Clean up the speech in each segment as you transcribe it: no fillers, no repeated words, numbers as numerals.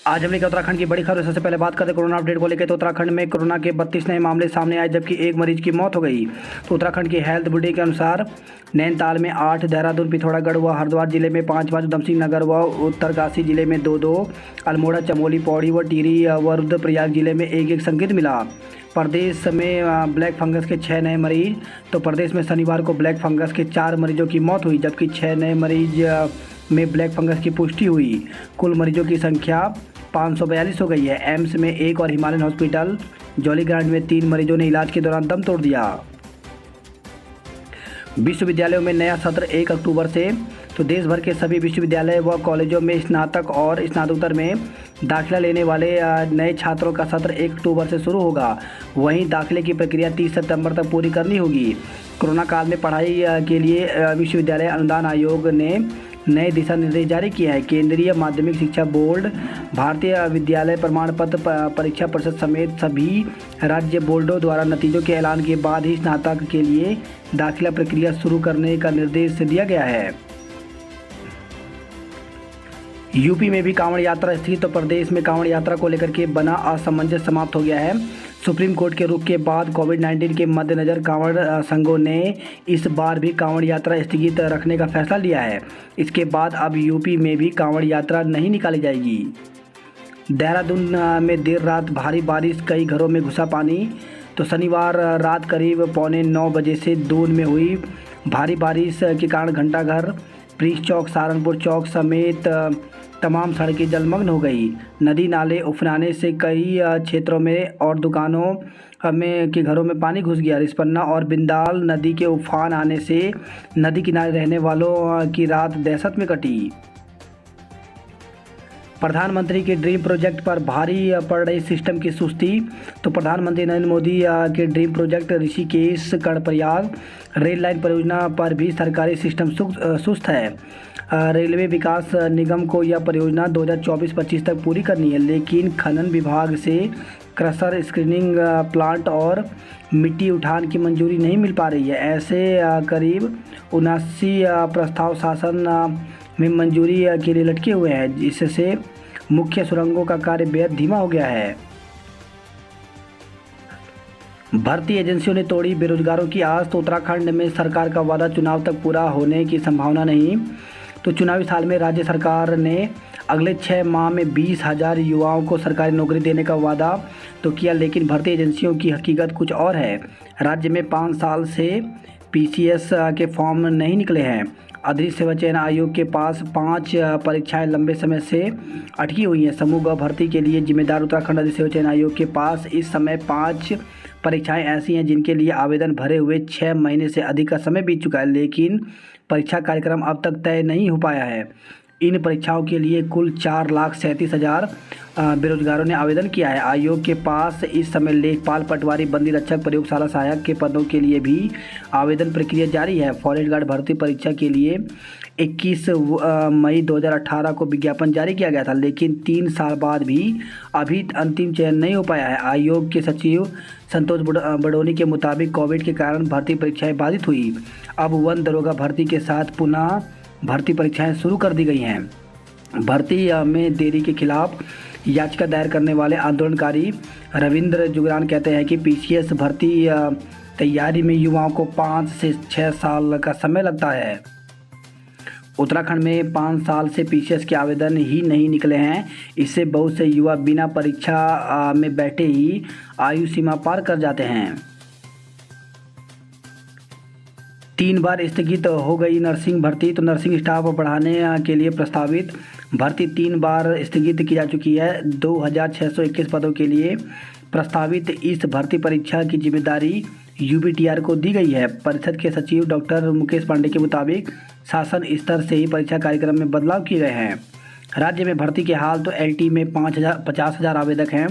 आज हम लेकर उत्तराखंड की बड़ी खबर। सबसे पहले बात करते हैं कोरोना अपडेट को लेकर। तो उत्तराखंड में कोरोना के 32 नए मामले सामने आए, जबकि एक मरीज की मौत हो गई। तो उत्तराखंड की हेल्थ बुलेटिन के अनुसार नैनीताल में 8, देहरादून, पिथौरागढ़ व हरिद्वार जिले में 5, उधमसिंह नगर व उत्तरकाशी जिले में 2, अल्मोड़ा, चमोली, पौड़ी व टिहरी व रुद्रप्रयाग जिले में 1 संकेत मिला। प्रदेश में ब्लैक फंगस के 6 नए मरीज। तो प्रदेश में शनिवार को ब्लैक फंगस के 4 मरीजों की मौत हुई, जबकि 6 नए मरीज में ब्लैक फंगस की पुष्टि हुई। कुल मरीजों की संख्या 542 हो गई है। एम्स में 1 और हिमालयन हॉस्पिटल जॉलीग्रांट में 3 मरीजों ने इलाज के दौरान दम तोड़ दिया। विश्वविद्यालयों में नया सत्र 1 अक्टूबर से। तो देश भर के सभी विश्वविद्यालय व कॉलेजों में स्नातक और स्नातकोत्तर में दाखिला लेने वाले नए छात्रों का सत्र 1 अक्टूबर से शुरू होगा। वहीं दाखिले की प्रक्रिया 30 सितंबर तक पूरी करनी होगी। कोरोना काल में पढ़ाई के लिए विश्वविद्यालय अनुदान आयोग ने नए दिशा निर्देश जारी किए हैं। केंद्रीय माध्यमिक शिक्षा बोर्ड, भारतीय विद्यालय प्रमाण पत्र परीक्षा परिषद समेत सभी राज्य बोर्डों द्वारा नतीजों के ऐलान के बाद ही स्नातक के लिए दाखिला प्रक्रिया शुरू करने का निर्देश दिया गया है। यूपी में भी कांवड़ यात्रा स्थगित। तो प्रदेश में कांवड़ यात्रा को लेकर के बना असमंजस समाप्त हो गया है। सुप्रीम कोर्ट के रुख के बाद कोविड-19 के मद्देनज़र कांवड़ संघों ने इस बार भी कांवड़ यात्रा स्थगित रखने का फैसला लिया है। इसके बाद अब यूपी में भी कांवड़ यात्रा नहीं निकाली जाएगी। देहरादून में देर रात भारी बारिश, कई घरों में घुसा पानी। तो शनिवार रात करीब 8:45 बजे से दून में हुई भारी बारिश के कारण घंटाघर, प्रिंस चौक, सहारनपुर चौक समेत तमाम सड़कें जलमग्न हो गई। नदी नाले उफनाने से कई क्षेत्रों में और दुकानों में के घरों में पानी घुस गया। रिस्पन्ना और बिंदाल नदी के उफान आने से नदी किनारे रहने वालों की रात दहशत में कटी। प्रधानमंत्री के ड्रीम प्रोजेक्ट पर भारी पड़ रही सिस्टम की सुस्ती। तो प्रधानमंत्री नरेंद्र मोदी के dream project Rishikesh Karnaprayag rail line परियोजना पर भी सरकारी सिस्टम सुस्त है। रेलवे विकास निगम को यह परियोजना 2024-25 तक पूरी करनी है, लेकिन खनन विभाग से क्रशर, स्क्रीनिंग प्लांट और मिट्टी उठान की मंजूरी नहीं मिल पा रही है। ऐसे करीब 79 प्रस्ताव शासन में मंजूरी के लिए लटके हुए हैं, जिससे मुख्य सुरंगों का कार्य बेहद धीमा हो गया है। भर्ती एजेंसियों ने तोड़ी बेरोजगारों की आस। तो उत्तराखंड में सरकार का वादा चुनाव तक पूरा होने की संभावना नहीं। तो चुनावी साल में राज्य सरकार ने अगले 6 माह में 20,000 युवाओं को सरकारी नौकरी देने का वादा तो किया, लेकिन भर्ती एजेंसियों की हकीकत कुछ और है। राज्य में 5 साल से पीसीएस के फॉर्म नहीं निकले हैं। अधीन सेवा चयन आयोग के पास 5 परीक्षाएं लंबे समय से अटकी हुई हैं। समूह ग भर्ती के लिए जिम्मेदार उत्तराखंड अधीन सेवा चयन आयोग के पास इस समय 5 परीक्षाएं ऐसी हैं जिनके लिए आवेदन भरे हुए 6 महीने से अधिक का समय बीत चुका है, लेकिन परीक्षा कार्यक्रम अब तक तय नहीं हो पाया है। इन परीक्षाओं के लिए कुल 4,37,000 बेरोजगारों ने आवेदन किया है। आयोग के पास इस समय लेखपाल, पटवारी, बंदी रक्षक, प्रयोगशाला सहायक के पदों के लिए भी आवेदन प्रक्रिया जारी है। फॉरेस्ट गार्ड भर्ती परीक्षा के लिए 21 मई 2018 को विज्ञापन जारी किया गया था, लेकिन 3 साल बाद भी अभी अंतिम चयन नहीं हो पाया है। आयोग के सचिव संतोष बडोनी के मुताबिक कोविड के कारण भर्ती परीक्षाएं बाधित हुई। अब वन दरोगा भर्ती के साथ पुनः भर्ती परीक्षाएं शुरू कर दी गई हैं। भर्ती में देरी के खिलाफ याचिका दायर करने वाले आंदोलनकारी रविंद्र जुगरान कहते हैं कि पीसीएस भर्ती तैयारी में युवाओं को 5 से 6 साल का समय लगता है। उत्तराखंड में 5 साल से पीसीएस के आवेदन ही नहीं निकले हैं। इससे बहुत से युवा बिना परीक्षा में बैठे ही आयु सीमा पार कर जाते हैं। 3 बार स्थगित हो गई नर्सिंग भर्ती। तो नर्सिंग स्टाफ बढ़ाने के लिए प्रस्तावित भर्ती 3 बार स्थगित की जा चुकी है। 2,621 पदों के लिए प्रस्तावित इस भर्ती परीक्षा की जिम्मेदारी यूबीटीआर को दी गई है। परिषद के सचिव डॉक्टर मुकेश पांडे के मुताबिक शासन स्तर से ही परीक्षा कार्यक्रम में बदलाव किए गए हैं। राज्य में भर्ती के हाल तो एलटी में 50,000 आवेदक हैं,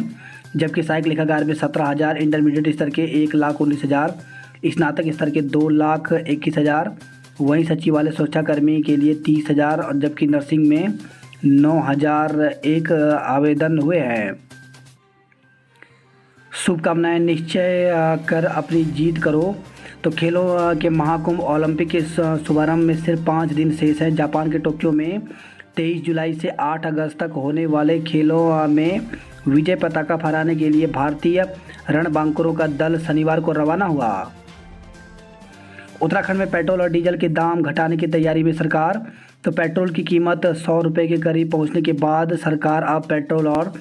जबकि सहायक लेखाकार में 17,000, इंटरमीडिएट स्तर के 1,19,000, स्नातक स्तर के 2,21,000, वहीं सचिवालय सुरक्षाकर्मी के लिए 30,000 और जबकि नर्सिंग में 9,001 आवेदन हुए हैं। शुभकामनाएं, निश्चय कर अपनी जीत करो। तो खेलों के महाकुंभ ओलंपिक के शुभारंभ में सिर्फ 5 दिन शेष हैं। जापान के टोक्यो में 23 जुलाई से 8 अगस्त तक होने वाले खेलों में विजय पताका फहराने के लिए भारतीय रणबांकुरों का दल शनिवार को रवाना हुआ। उत्तराखंड में पेट्रोल और डीजल के दाम घटाने की तैयारी में सरकार। तो पेट्रोल की कीमत 100 रुपये के करीब पहुंचने के बाद सरकार अब पेट्रोल और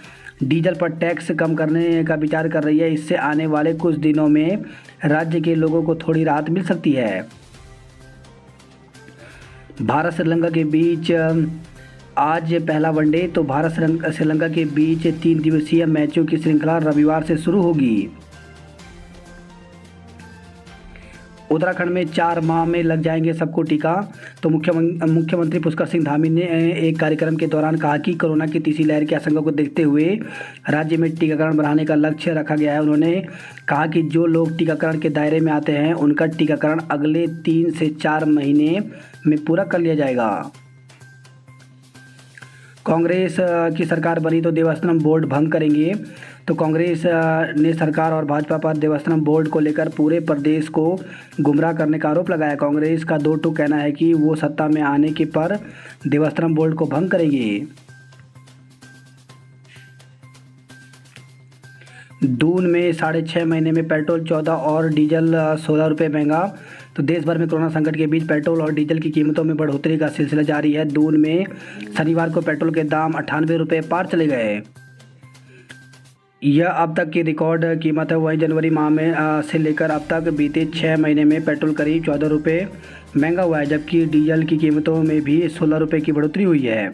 डीजल पर टैक्स कम करने का विचार कर रही है। इससे आने वाले कुछ दिनों में राज्य के लोगों को थोड़ी राहत मिल सकती है। भारत श्रीलंका के बीच आज पहला वनडे। तो भारत श्रीलंका के बीच 3 दिवसीय मैचों की श्रृंखला रविवार से शुरू होगी। उत्तराखंड में 4 माह में लग जाएंगे सबको टीका। तो मुख्यमंत्री पुष्कर सिंह धामी ने एक कार्यक्रम के दौरान कहा कि कोरोना की तीसरी लहर की आशंका को देखते हुए राज्य में टीकाकरण बढ़ाने का लक्ष्य रखा गया है। उन्होंने कहा कि जो लोग टीकाकरण के दायरे में आते हैं उनका टीकाकरण अगले 3 से 4 महीने में पूरा कर लिया जाएगा। कांग्रेस की सरकार बनी तो देवस्थानम बोर्ड भंग करेंगे। तो कांग्रेस ने सरकार और भाजपा पर देवस्थानम बोर्ड को लेकर पूरे प्रदेश को गुमराह करने का आरोप लगाया। कांग्रेस का दो टूक कहना है कि वो सत्ता में आने के पर देवस्थानम बोर्ड को भंग करेगी। दून में 6.5 महीने में पेट्रोल 14 और डीजल 16 रुपये महंगा। तो देश भर में कोरोना संकट के बीच पेट्रोल और डीजल की कीमतों में बढ़ोतरी का सिलसिला जारी है। दून में शनिवार को पेट्रोल के दाम 98 रुपये पार चले गए। यह अब तक की रिकॉर्ड कीमत है। वहीं जनवरी माह में से लेकर अब तक बीते 6 महीने में पेट्रोल करीब 14 रुपये महंगा हुआ है, जबकि डीजल की कीमतों में भी 16 रुपये की बढ़ोतरी हुई है।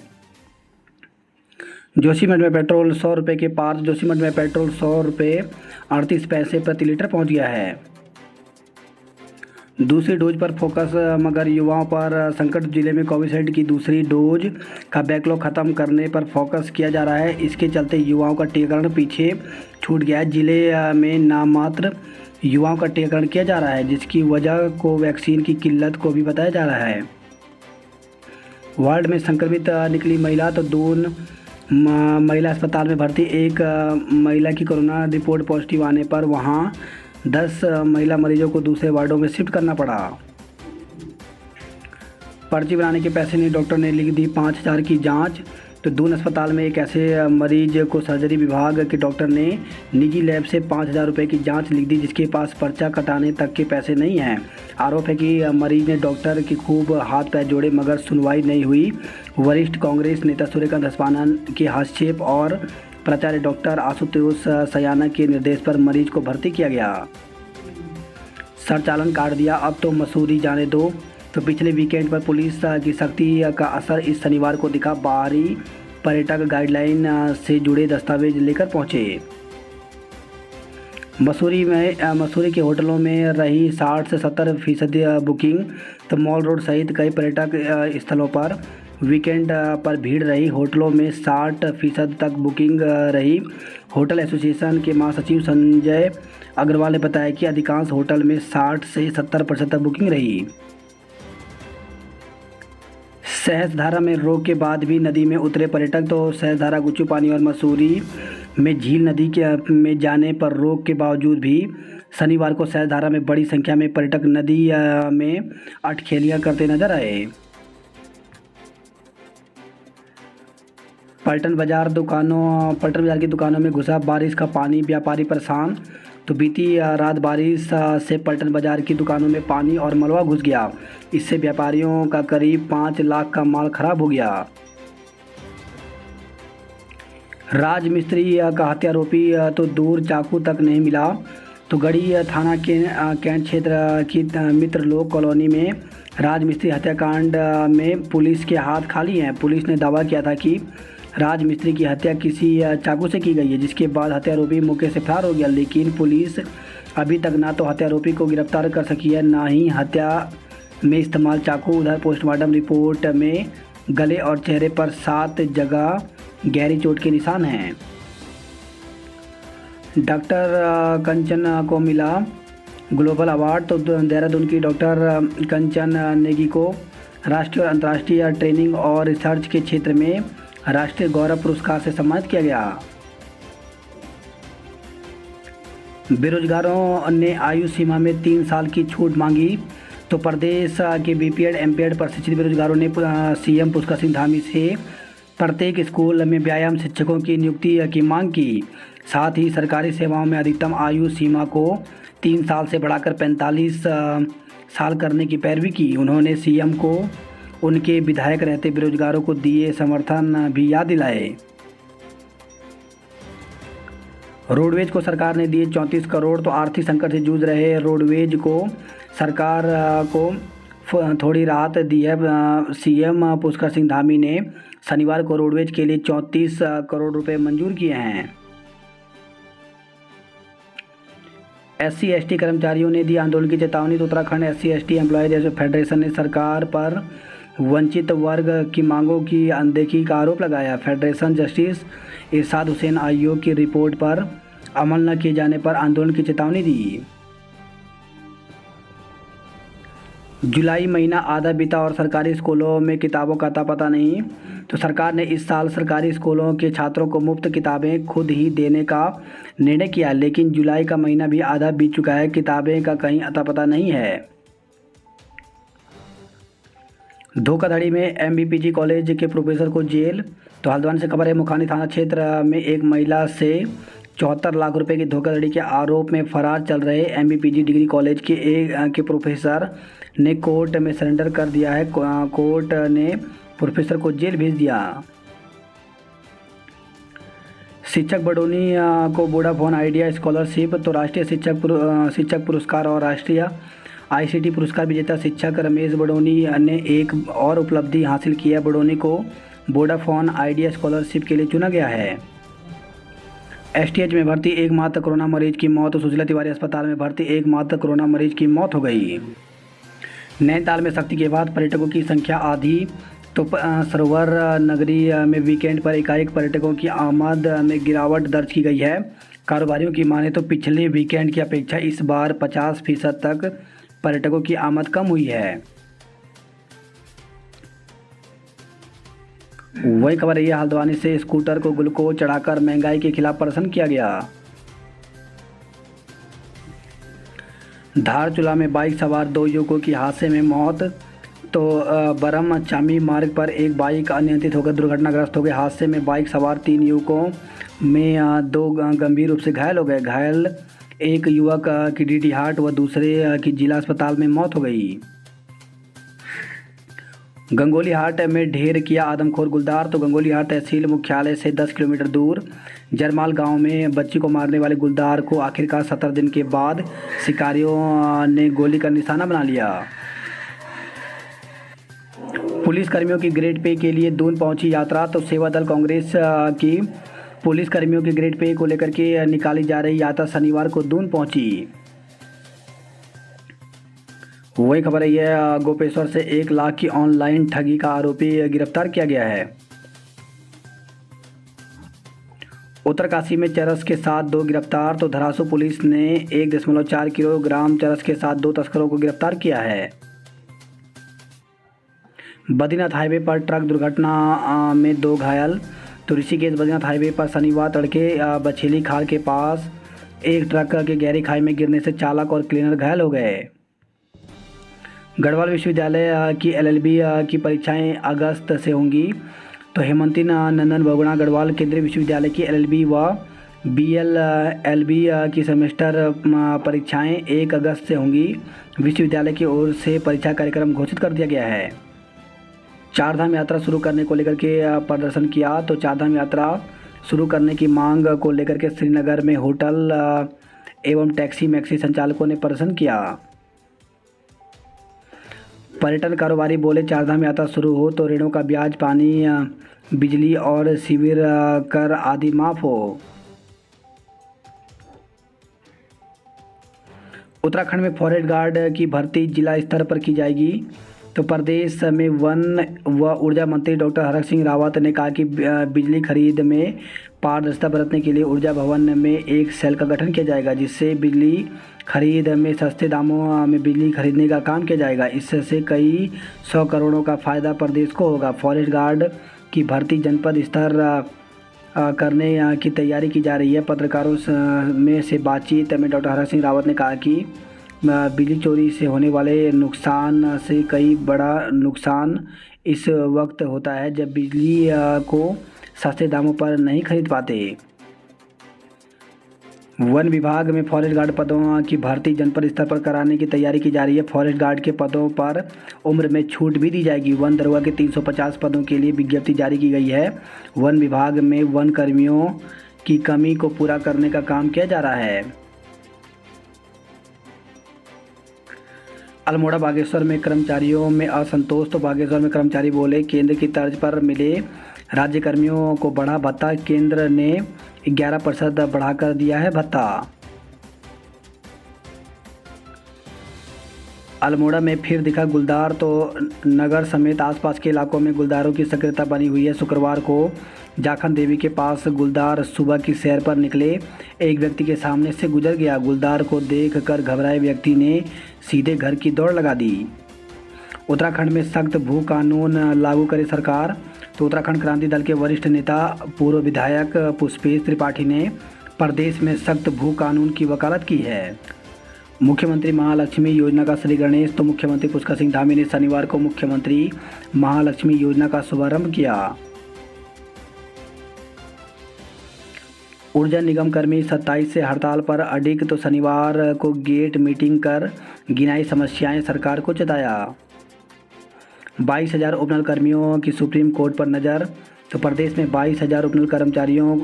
जोशीमठ में पेट्रोल 100 रुपये के पार। जोशीमठ में पेट्रोल 100 रुपये 38 पैसे प्रति लीटर पहुंच गया है। दूसरी डोज पर फोकस, मगर युवाओं पर संकट। जिले में कोविशील्ड की दूसरी डोज का बैकलॉग खत्म करने पर फोकस किया जा रहा है। इसके चलते युवाओं का टीकाकरण पीछे छूट गया है। जिले में नाममात्र युवाओं का टीकाकरण किया जा रहा है, जिसकी वजह को वैक्सीन की किल्लत को भी बताया जा रहा है। वार्ड में संक्रमित निकली महिला। तो दून महिला अस्पताल में भर्ती एक महिला की कोरोना रिपोर्ट पॉजिटिव आने पर वहां 10 महिला मरीजों को दूसरे वार्डों में शिफ्ट करना पड़ा। पर्ची बनाने के पैसे नहीं, डॉक्टर ने लिख दी 5,000 की जांच। तो दून अस्पताल में एक ऐसे मरीज को सर्जरी विभाग के डॉक्टर ने निजी लैब से 5,000 रुपये की जांच लिख दी, जिसके पास पर्चा कटाने तक के पैसे नहीं हैं। आरोप है कि मरीज ने डॉक्टर की खूब हाथ पैर जोड़े मगर सुनवाई नहीं हुई। वरिष्ठ कांग्रेस नेता सूर्यकांत धस्माना के हस्तक्षेप और प्राचार्य डॉक्टर आशुतोष सयाना के निर्देश पर मरीज को भर्ती किया गया। संचालन काट दिया, अब तो मसूरी जाने दो। तो पिछले वीकेंड पर पुलिस की सख्ती का असर इस शनिवार को दिखा। बाहरी पर्यटक गाइडलाइन से जुड़े दस्तावेज लेकर पहुंचे। मसूरी के होटलों में रही 60 से 70% बुकिंग। तो मॉल रोड सहित कई पर्यटक स्थलों पर वीकेंड पर भीड़ रही। होटलों में 60% तक बुकिंग रही। होटल एसोसिएशन के महासचिव संजय अग्रवाल ने बताया कि अधिकांश होटल में 60 से 70% तक बुकिंग रही। सहस्त्रधारा में रोक के बाद भी नदी में उतरे पर्यटक। तो सहस्त्रधारा, गुच्चू पानी और मसूरी में झील नदी के में जाने पर रोक के बावजूद भी शनिवार को सहस्त्रधारा में बड़ी संख्या में पर्यटक नदी में अटखेलियां करते नजर आए। पलटन बाजार की दुकानों में घुसा बारिश का पानी, व्यापारी परेशान। तो बीती रात बारिश से पलटन बाजार की दुकानों में पानी और मलबा घुस गया। इससे व्यापारियों का करीब 5 लाख का माल खराब हो गया। राजमिस्त्री का हत्यारोपी तो दूर, चाकू तक नहीं मिला। तो गढ़ी थाना के कैंट क्षेत्र की मित्र लोक कॉलोनी में राजमिस्त्री हत्याकांड में पुलिस के हाथ खाली हैं। पुलिस ने दावा किया था कि राजमिस्त्री की हत्या किसी चाकू से की गई है, जिसके बाद हत्यारोपी मौके से फरार हो गया। लेकिन पुलिस अभी तक ना तो हत्यारोपी को गिरफ्तार कर सकी है, ना ही हत्या में इस्तेमाल चाकू। उधर पोस्टमार्टम रिपोर्ट में गले और चेहरे पर 7 जगह गहरी चोट के निशान हैं। डॉक्टर कंचन को मिला ग्लोबल अवार्ड। तो देहरादून की डॉक्टर कंचन नेगी को राष्ट्रीय और अंतर्राष्ट्रीय ट्रेनिंग और रिसर्च के क्षेत्र में राष्ट्रीय गौरव पुरस्कार से सम्मानित किया गया। बेरोजगारों ने आयु सीमा में 3 साल की छूट मांगी। तो प्रदेश के बीपीएड एमपीएड प्रशिक्षित बेरोजगारों ने सीएम पुष्कर सिंह धामी से प्रत्येक स्कूल में व्यायाम शिक्षकों की नियुक्ति की मांग की। साथ ही सरकारी सेवाओं में अधिकतम आयु सीमा को 3 साल से बढ़ाकर 45 साल करने की पैरवी की। उन्होंने सीएम को उनके विधायक रहते बेरोजगारों को दिए समर्थन भी याद दिलाए। रोडवेज को सरकार ने दिए 34 करोड़। तो आर्थिक संकट से जूझ रहे रोडवेज को सरकार को थोड़ी राहत दी है। सीएम पुष्कर सिंह धामी ने शनिवार को रोडवेज के लिए 34 करोड़ रुपए मंजूर किए हैं। एससी एसटी कर्मचारियों ने दी आंदोलन की चेतावनी। तो Uttarakhand SC ST employees federation ने सरकार पर वंचित वर्ग की मांगों की अनदेखी का आरोप लगाया। फेडरेशन जस्टिस इरशाद हुसैन आयोग की रिपोर्ट पर अमल न किए जाने पर आंदोलन की चेतावनी दी। जुलाई महीना आधा बीता और सरकारी स्कूलों में किताबों का अता पता नहीं। तो सरकार ने इस साल सरकारी स्कूलों के छात्रों को मुफ्त किताबें खुद ही देने का निर्णय किया, लेकिन जुलाई का महीना भी आधा बीत चुका है, किताबें का कहीं अता पता नहीं है। धोखाधड़ी में एमबीपीजी कॉलेज के प्रोफेसर को जेल। तो हल्द्वानी से खबर है, मुखानी थाना क्षेत्र में एक महिला से 74 लाख रुपए की धोखाधड़ी के आरोप में फरार चल रहे एमबीपीजी डिग्री कॉलेज के प्रोफेसर ने कोर्ट में सरेंडर कर दिया है। कोर्ट ने प्रोफेसर को जेल भेज दिया। शिक्षक बडोनी को वोडाफोन आइडिया स्कॉलरशिप। तो राष्ट्रीय शिक्षक पुरस्कार और राष्ट्रीय आईसीटी पुरस्कार विजेता शिक्षक रमेश बडोनी ने एक और उपलब्धि हासिल की है। बडोनी को वोडाफोन आइडिया स्कॉलरशिप के लिए चुना गया है। एसटीएच में भर्ती एकमात्र कोरोना मरीज की मौत। तो सुशीला तिवारी अस्पताल में भर्ती एकमात्र कोरोना मरीज की मौत हो गई। नैनीताल में सख्ती के बाद पर्यटकों की संख्या आधी। तो सरोवर नगरी में वीकेंड पर एकाएक पर्यटकों की आमद में गिरावट दर्ज की गई है। कारोबारियों की माने तो पिछले वीकेंड की अपेक्षा इस बार 50% तक पर्यटकों की आमद कम हुई है। वही खबर है, हल्द्वानी से स्कूटर को ग्लूकोज चढ़ाकर महंगाई के खिलाफ प्रदर्शन किया गया। धारचूला में बाइक सवार 2 युवकों की हादसे में मौत। तो बरम चामी मार्ग पर एक बाइक अनियंत्रित होकर दुर्घटनाग्रस्त हो गई। हादसे में बाइक सवार 3 युवकों में 2 गंभीर रूप से घायल हो गए। घायल एक युवक की डीडीहाट व दूसरे की जिला अस्पताल में मौत हो गई। गंगोली हाट में ढेर किया आदमखोर गुलदार। तो गंगोली हाट तहसील मुख्यालय से 10 किलोमीटर दूर जरमाल गांव में बच्ची को मारने वाले गुलदार को आखिरकार 17 दिन के बाद शिकारियों ने गोली का निशाना बना लिया। पुलिस कर्मियों की ग्रेड पे के लिए दून पहुंची यात्रा। तो सेवा दल कांग्रेस की पुलिस कर्मियों के ग्रेड पे को लेकर के निकाली जा रही यात्रा शनिवार को दून पहुंची। वही खबर है, यह गोपेश्वर से 1 लाख की ऑनलाइन ठगी का आरोपी गिरफ्तार किया गया है। उत्तरकाशी में चरस के साथ 2 गिरफ्तार। तो धरासू पुलिस ने 1.4 किलोग्राम चरस के साथ 2 तस्करों को गिरफ्तार किया है। बद्रीनाथ हाईवे पर ट्रक दुर्घटना में 2 घायल। तो ऋषिकेश बद्रीनाथ हाईवे पर शनिवार तड़के बछेली खाल के पास एक ट्रक के गहरी खाई में गिरने से चालक और क्लीनर घायल हो गए। गढ़वाल विश्वविद्यालय की एलएलबी की परीक्षाएं अगस्त से होंगी। तो हेमंती नंदन बहुगुणा गढ़वाल केंद्रीय विश्वविद्यालय की एलएलबी व बीएलएलबी की सेमेस्टर परीक्षाएं 1 अगस्त से होंगी। विश्वविद्यालय की ओर से परीक्षा कार्यक्रम घोषित कर दिया गया है। चारधाम यात्रा शुरू करने को लेकर के प्रदर्शन किया। तो चारधाम यात्रा शुरू करने की मांग को लेकर के श्रीनगर में होटल एवं टैक्सी मैक्सी संचालकों ने प्रदर्शन किया। पर्यटन कारोबारी बोले, चारधाम यात्रा शुरू हो तो ऋणों का ब्याज, पानी, बिजली और शिविर कर आदि माफ हो। उत्तराखंड में फॉरेस्ट गार्ड की भर्ती जिला स्तर पर की जाएगी। तो प्रदेश में वन व ऊर्जा मंत्री डॉक्टर हरक सिंह रावत ने कहा कि बिजली खरीद में पारदर्शिता बरतने के लिए ऊर्जा भवन में एक सेल का गठन किया जाएगा, जिससे बिजली खरीद में सस्ते दामों में बिजली खरीदने का काम किया जाएगा। इससे कई 100 करोड़ों का फ़ायदा प्रदेश को होगा। फॉरेस्ट गार्ड की भर्ती जनपद स्तर करने की तैयारी की जा रही है। पत्रकारों में से बातचीत में डॉक्टर हरक सिंह रावत ने कहा कि बिजली चोरी से होने वाले नुकसान से कई बड़ा नुकसान इस वक्त होता है जब बिजली को सस्ते दामों पर नहीं खरीद पाते। वन विभाग में फॉरेस्ट गार्ड पदों की भर्ती जनपद स्तर पर कराने की तैयारी की जा रही है। फॉरेस्ट गार्ड के पदों पर उम्र में छूट भी दी जाएगी। वन दरोगा के 350 पदों के लिए विज्ञप्ति जारी की गई है। वन विभाग में वन कर्मियों की कमी को पूरा करने का काम किया जा रहा है। अल्मोड़ा बागेश्वर में कर्मचारियों में असंतोष, तो बागेश्वर में कर्मचारी बोले केंद्र की तर्ज पर मिले राज्य कर्मियों को बढ़ा भत्ता। केंद्र ने 11% बढ़ाकर दिया है भत्ता। अल्मोड़ा में फिर दिखा गुलदार, तो नगर समेत आसपास के इलाकों में गुलदारों की सक्रियता बनी हुई है। शुक्रवार को जाखन देवी के पास गुलदार सुबह की सैर पर निकले एक व्यक्ति के सामने से गुजर गया। गुलदार को देखकर घबराए व्यक्ति ने सीधे घर की दौड़ लगा दी। उत्तराखंड में सख्त भू कानून लागू करे सरकार, तो उत्तराखंड क्रांति दल के वरिष्ठ नेता पूर्व विधायक पुष्पेश त्रिपाठी ने प्रदेश में सख्त भू कानून की वकालत की है। मुख्यमंत्री महालक्ष्मी योजना का श्री गणेश, तो मुख्यमंत्री पुष्कर सिंह धामी ने शनिवार को मुख्यमंत्री महालक्ष्मी योजना का शुभारंभ किया। ऊर्जा निगम कर्मी 27 से हड़ताल पर अडिग, तो शनिवार को गेट मीटिंग कर गिनाई समस्याएं, सरकार को जताया। 22,000 उपनल कर्मियों की सुप्रीम कोर्ट पर नज़र, तो प्रदेश में 22,000 उपनल कर्मचारियों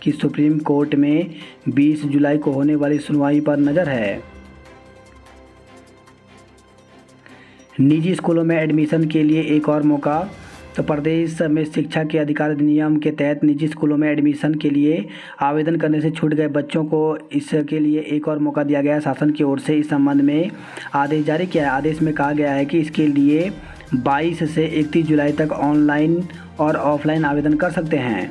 की सुप्रीम कोर्ट में 20 जुलाई को होने वाली सुनवाई पर नज़र है। निजी स्कूलों में एडमिशन के लिए एक और मौका, तो प्रदेश में शिक्षा के अधिकार अधिनियम के तहत निजी स्कूलों में एडमिशन के लिए आवेदन करने से छूट गए बच्चों को इसके लिए एक और मौका दिया गया है। शासन की ओर से इस संबंध में आदेश जारी किया है। आदेश में कहा गया है कि इसके लिए 22 से 31 जुलाई तक ऑनलाइन और ऑफलाइन आवेदन कर सकते हैं।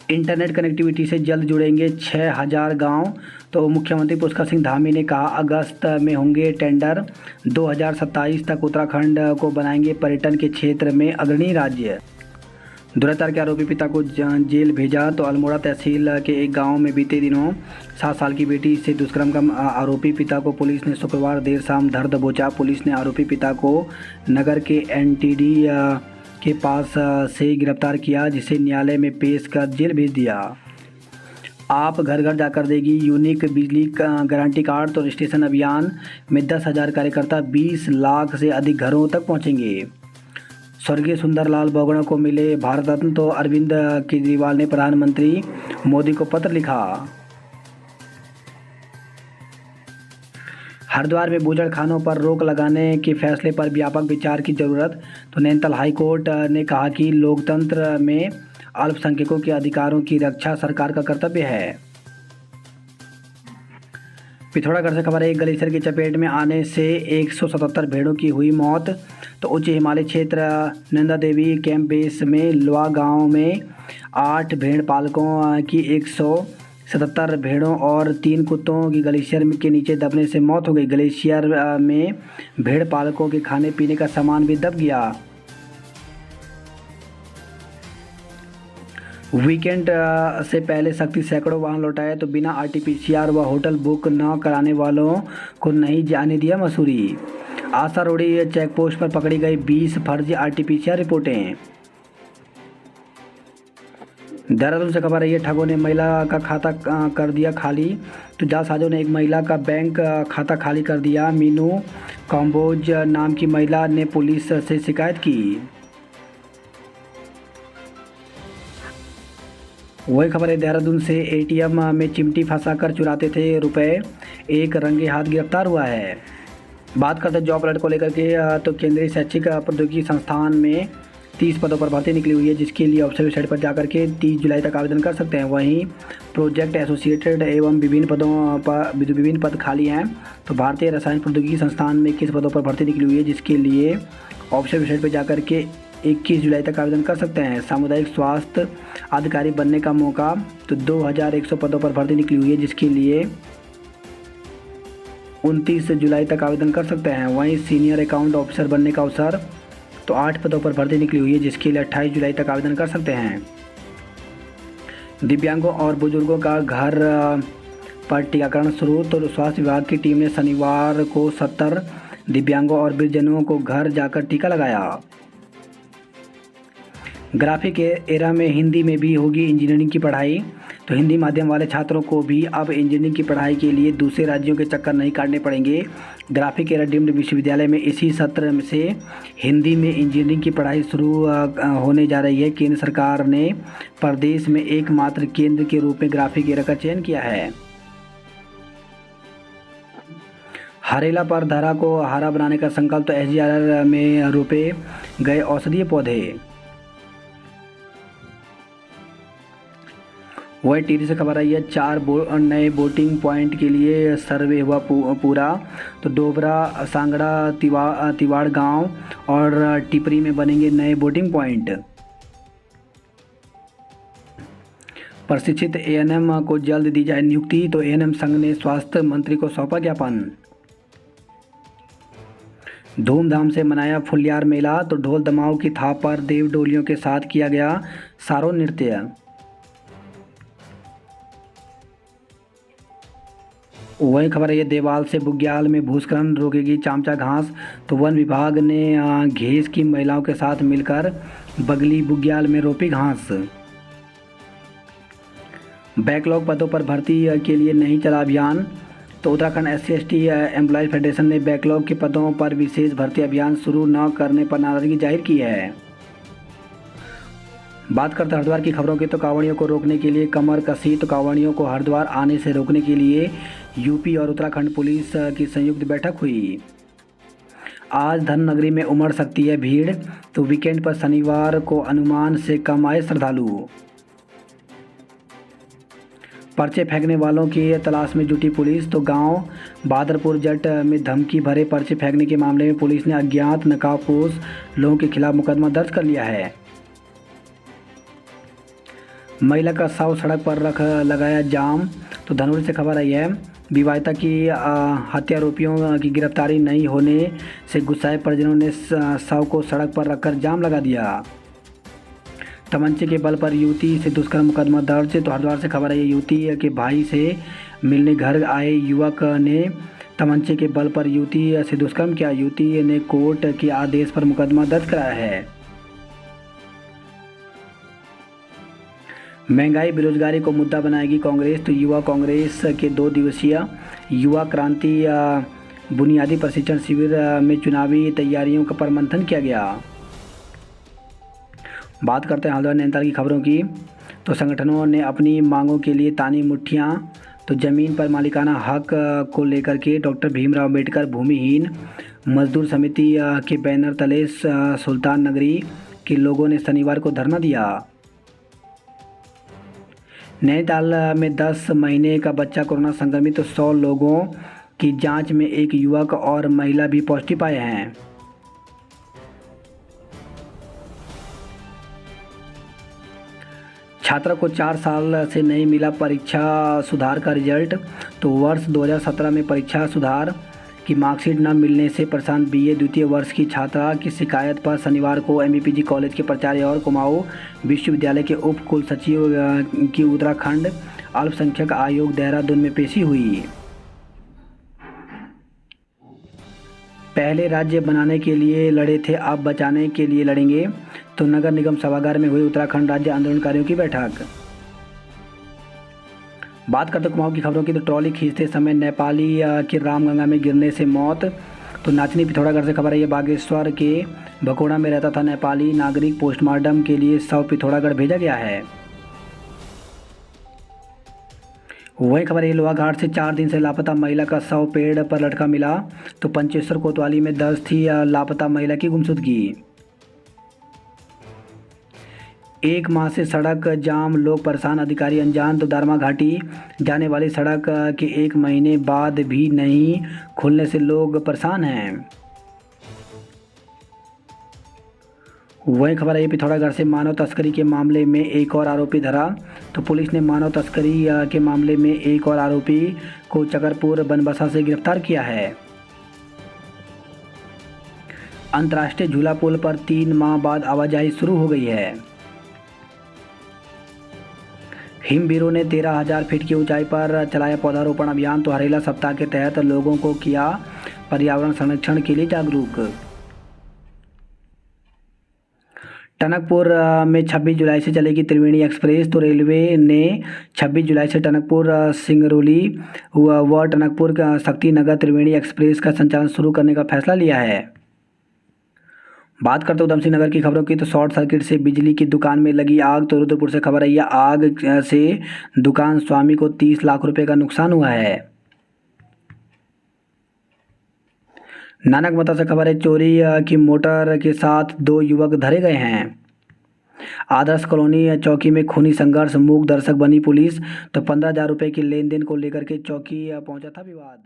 इंटरनेट कनेक्टिविटी से जल्द जुड़ेंगे 6,000 गांव, तो मुख्यमंत्री पुष्कर सिंह धामी ने कहा अगस्त में होंगे टेंडर। 2027 तक उत्तराखंड को बनाएंगे पर्यटन के क्षेत्र में अग्रणी राज्य। दुराचार के आरोपी पिता को जेल भेजा, तो अल्मोड़ा तहसील के एक गांव में बीते दिनों 7 साल की बेटी से दुष्कर्म का आरोपी पिता को पुलिस ने शुक्रवार देर शाम धर दबोचा। पुलिस ने आरोपी पिता को नगर के एनटीडी के पास से गिरफ्तार किया, जिसे न्यायालय में पेश कर जेल भेज दिया। आप घर घर जाकर देगी यूनिक बिजली गारंटी कार्ड, तो रजिस्ट्रेशन अभियान में 10,000 कार्यकर्ता 20 लाख से अधिक घरों तक पहुंचेंगे। स्वर्गीय सुंदरलाल बोगड़ा को मिले भारत रत्न, तो अरविंद केजरीवाल ने प्रधानमंत्री मोदी को पत्र लिखा। हरिद्वार में बूचड़खानों पर रोक लगाने के फैसले पर व्यापक विचार की जरूरत, तो नैनीताल हाईकोर्ट ने कहा कि लोकतंत्र में अल्पसंख्यकों के अधिकारों की रक्षा सरकार का कर्तव्य है। पिथौरागढ़ से खबर है, एक ग्लेशियर की चपेट में आने से 177 भेड़ों की हुई मौत, तो उच्च हिमालय क्षेत्र नंदा देवी कैंप बेस में लुआ गांव में 8 भेड़ पालकों की 177 भेड़ों और 3 कुत्तों की ग्लेशियर के नीचे दबने से मौत हो गई। ग्लेशियर में भेड़ पालकों के खाने पीने का सामान भी दब गया। वीकेंड से पहले शक्ति सैकड़ों वाहन लौटाए, तो बिना आरटीपीसीआर व होटल बुक न कराने वालों को नहीं जाने दिया मसूरी। आशा रोड़ी चेकपोस्ट पर पकड़ी गई 20 फर्जी आरटीपीसीआर रिपोर्टें। देहरादून से खबर है, ये ठगों ने महिला का खाता कर दिया खाली, तो जालसाजों ने एक महिला का बैंक खाता खाली कर दिया। मीनू कॉम्बोज नाम की महिला ने पुलिस से शिकायत की। वही खबर है, देहरादून से एटीएम में चिमटी फंसाकर चुराते थे रुपए, एक रंगे हाथ गिरफ्तार हुआ है। बात करते हैं जॉब अलर्ट को लेकर के, तो केंद्रीय शैक्षिक प्रौद्योगिकी संस्थान में 30 पदों पर भर्ती निकली हुई है, जिसके लिए ऑफिशियल वेबसाइट पर जाकर के 30 जुलाई तक आवेदन कर सकते हैं। वहीं प्रोजेक्ट एसोसिएटेड एवं विभिन्न पदों पर विभिन्न पद खाली हैं। तो भारतीय रसायन प्रौद्योगिकी संस्थान में 21 पदों पर भर्ती निकली हुई है, जिसके लिए ऑफिशियल वेबसाइट पर जाकर के 21 जुलाई तक आवेदन कर सकते हैं। सामुदायिक स्वास्थ्य अधिकारी बनने का मौका, तो 2100 पदों पर भर्ती निकली हुई है, जिसके लिए 29 जुलाई तक आवेदन कर सकते हैं। वहीं सीनियर अकाउंट ऑफिसर बनने का अवसर, तो 8 पदों पर भर्ती निकली हुई है, जिसके लिए 28 जुलाई तक आवेदन कर सकते हैं। दिव्यांगों और बुजुर्गों का घर पर टीकाकरण शुरू। तो स्वास्थ्य विभाग की टीम ने शनिवार को 70 दिव्यांगों और वृद्धजनों को घर जाकर टीका लगाया। ग्राफिक एरा में हिंदी में भी होगी इंजीनियरिंग की पढ़ाई। तो हिंदी माध्यम वाले छात्रों को भी अब इंजीनियरिंग की पढ़ाई के लिए दूसरे राज्यों के चक्कर नहीं काटने पड़ेंगे। ग्राफिक एरा डीम्ड विश्वविद्यालय में इसी सत्र से हिंदी में इंजीनियरिंग की पढ़ाई शुरू होने जा रही है। केंद्र सरकार ने प्रदेश में एकमात्र केंद्र के रूप में ग्राफिक एरा का चयन किया है। हरेला पर धरा को हरा बनाने का संकल्प। तो SGR में रोपे गए औषधीय पौधे। वही टीवी से खबर आई है, 4 नए वोटिंग पॉइंट के लिए सर्वे हुआ पूरा। तो डोबरा, सांगड़ा, तिवाड़ गांव और टिपरी में बनेंगे नए वोटिंग पॉइंट। प्रशिक्षित ANM को जल्द दी जाए नियुक्ति। तो ANM संघ ने स्वास्थ्य मंत्री को सौंपा ज्ञापन। धूमधाम से मनाया फुलियार मेला। तो ढोल दमाऊ की थाप पर देव डोलियों के साथ किया गया सारो नृत्य। वही खबर है, ये देवाल से बुग्याल में भूस्खलन रोकेगी चामचा घास। तो वन विभाग ने घेस की महिलाओं के साथ मिलकर बगली बुग्याल में रोपी घास। बैकलॉग पदों पर भर्ती के लिए नहीं चला अभियान। तो उत्तराखंड SC/ST एम्प्लॉयज़ फेडरेशन ने बैकलॉग के पदों पर विशेष भर्ती अभियान शुरू न करने पर नाराजगी जाहिर की है। बात करते हैं हरिद्वार की खबरों की। तो कांवड़ियों को रोकने के लिए कमर कसी। तो कांवड़ियों को हरिद्वार आने से रोकने के लिए UP और उत्तराखंड पुलिस की संयुक्त बैठक हुई। आज धर्मनगरी में उमड़ सकती है भीड़। तो वीकेंड पर शनिवार को अनुमान से कम आए श्रद्धालु। पर्चे फेंकने वालों की तलाश में जुटी पुलिस। तो गांव बहादुरपुर जट में धमकी भरे पर्चे फेंकने के मामले में पुलिस ने अज्ञात नकाबपोश लोगों के खिलाफ मुकदमा दर्ज कर लिया है। महिला का शव सड़क पर लगाया जाम। तो धनौरी से खबर आई है, विवाहिता की हत्यारोपियों की गिरफ्तारी नहीं होने से गुस्साए परिजनों ने शव को सड़क पर रखकर जाम लगा दिया। तमंचे के बल पर युवती से दुष्कर्म मुकदमा दर्ज। तो हरिद्वार से खबर है, युवती के भाई से मिलने घर आए युवक ने तमंचे के बल पर युवती से दुष्कर्म किया। युवती ने कोर्ट के आदेश पर मुकदमा दर्ज कराया है। महंगाई बेरोजगारी को मुद्दा बनाएगी कांग्रेस। तो युवा कांग्रेस के 2 दिवसीय युवा क्रांति बुनियादी प्रशिक्षण शिविर में चुनावी तैयारियों का पर मंथन किया गया। बात करते हैं हल्द्वानी नैनीताल की खबरों की। तो संगठनों ने अपनी मांगों के लिए तानी मुठ्ठियां। तो जमीन पर मालिकाना हक को लेकर के डॉक्टर भीमराव अम्बेडकर भूमिहीन मजदूर समिति के बैनर तले सुल्तान नगरी के लोगों ने शनिवार को धरना दिया। नैनीताल में 10 महीने का बच्चा कोरोना संक्रमित। तो 100 लोगों की जांच में एक युवक और महिला भी पॉजिटिव पाए हैं। छात्रा को 4 साल से नहीं मिला परीक्षा सुधार का रिजल्ट। तो वर्ष 2017 में परीक्षा सुधार की मार्कशीट न मिलने से परेशान BA द्वितीय वर्ष की छात्रा की शिकायत पर शनिवार को MBPG कॉलेज के प्राचार्य और कुमाऊं विश्वविद्यालय के उप कुलसचिव की उत्तराखंड अल्पसंख्यक आयोग देहरादून में पेशी हुई। पहले राज्य बनाने के लिए लड़े थे, अब बचाने के लिए लड़ेंगे। तो नगर निगम सभागार में हुई उत्तराखंड राज्य आंदोलनकारियों की बैठक। बात करते कुमाऊं की खबरों की। तो ट्रॉली खींचते समय नेपाली की रामगंगा में गिरने से मौत। तो नाचनी पिथौरागढ़ से खबर है, ये बागेश्वर के भकोड़ा में रहता था नेपाली नागरिक। पोस्टमार्टम के लिए शव पिथौरागढ़ भेजा गया है। वही खबर है, लोहाघाट से 4 दिन से लापता महिला का शव पेड़ पर लटका मिला। तो पंचेश्वर कोतवाली में दर्ज थी लापता महिला की गुमशुदगी। 1 माह से सड़क जाम, लोग परेशान, अधिकारी अनजान। तो दारमा घाटी जाने वाली सड़क के 1 महीने बाद भी नहीं खुलने से लोग परेशान हैं। वही खबर है, पिथौरागढ़ से मानव तस्करी के मामले में एक और आरोपी धरा। तो पुलिस ने मानव तस्करी के मामले में एक और आरोपी को चकरपुर बनबसा से गिरफ्तार किया है। अंतर्राष्ट्रीय झूला पुल पर 3 माह बाद आवाजाही शुरू हो गई है। हिमवीरों ने 13,000 फीट की ऊंचाई पर चलाया पौधारोपण अभियान। तो हरेला सप्ताह के तहत लोगों को किया पर्यावरण संरक्षण के लिए जागरूक। टनकपुर में 26 जुलाई से चलेगी त्रिवेणी एक्सप्रेस। तो रेलवे ने 26 जुलाई से टनकपुर सिंगरौली व टनकपुर शक्तिनगर त्रिवेणी एक्सप्रेस का संचालन शुरू करने का फैसला लिया है। बात करते हैं उधमसिंह नगर की खबरों की। तो शॉर्ट सर्किट से बिजली की दुकान में लगी आग। तो रुद्रपुर से खबर आई है, आग से दुकान स्वामी को 30 लाख रुपए का नुकसान हुआ है। नानकमता से खबर है, चोरी की मोटर के साथ 2 युवक धरे गए हैं। आदर्श कॉलोनी चौकी में खूनी संघर्ष, मूक दर्शक बनी पुलिस। तो 15,000 रुपए की लेन देन को लेकर के चौकी पहुंचा था विवाद।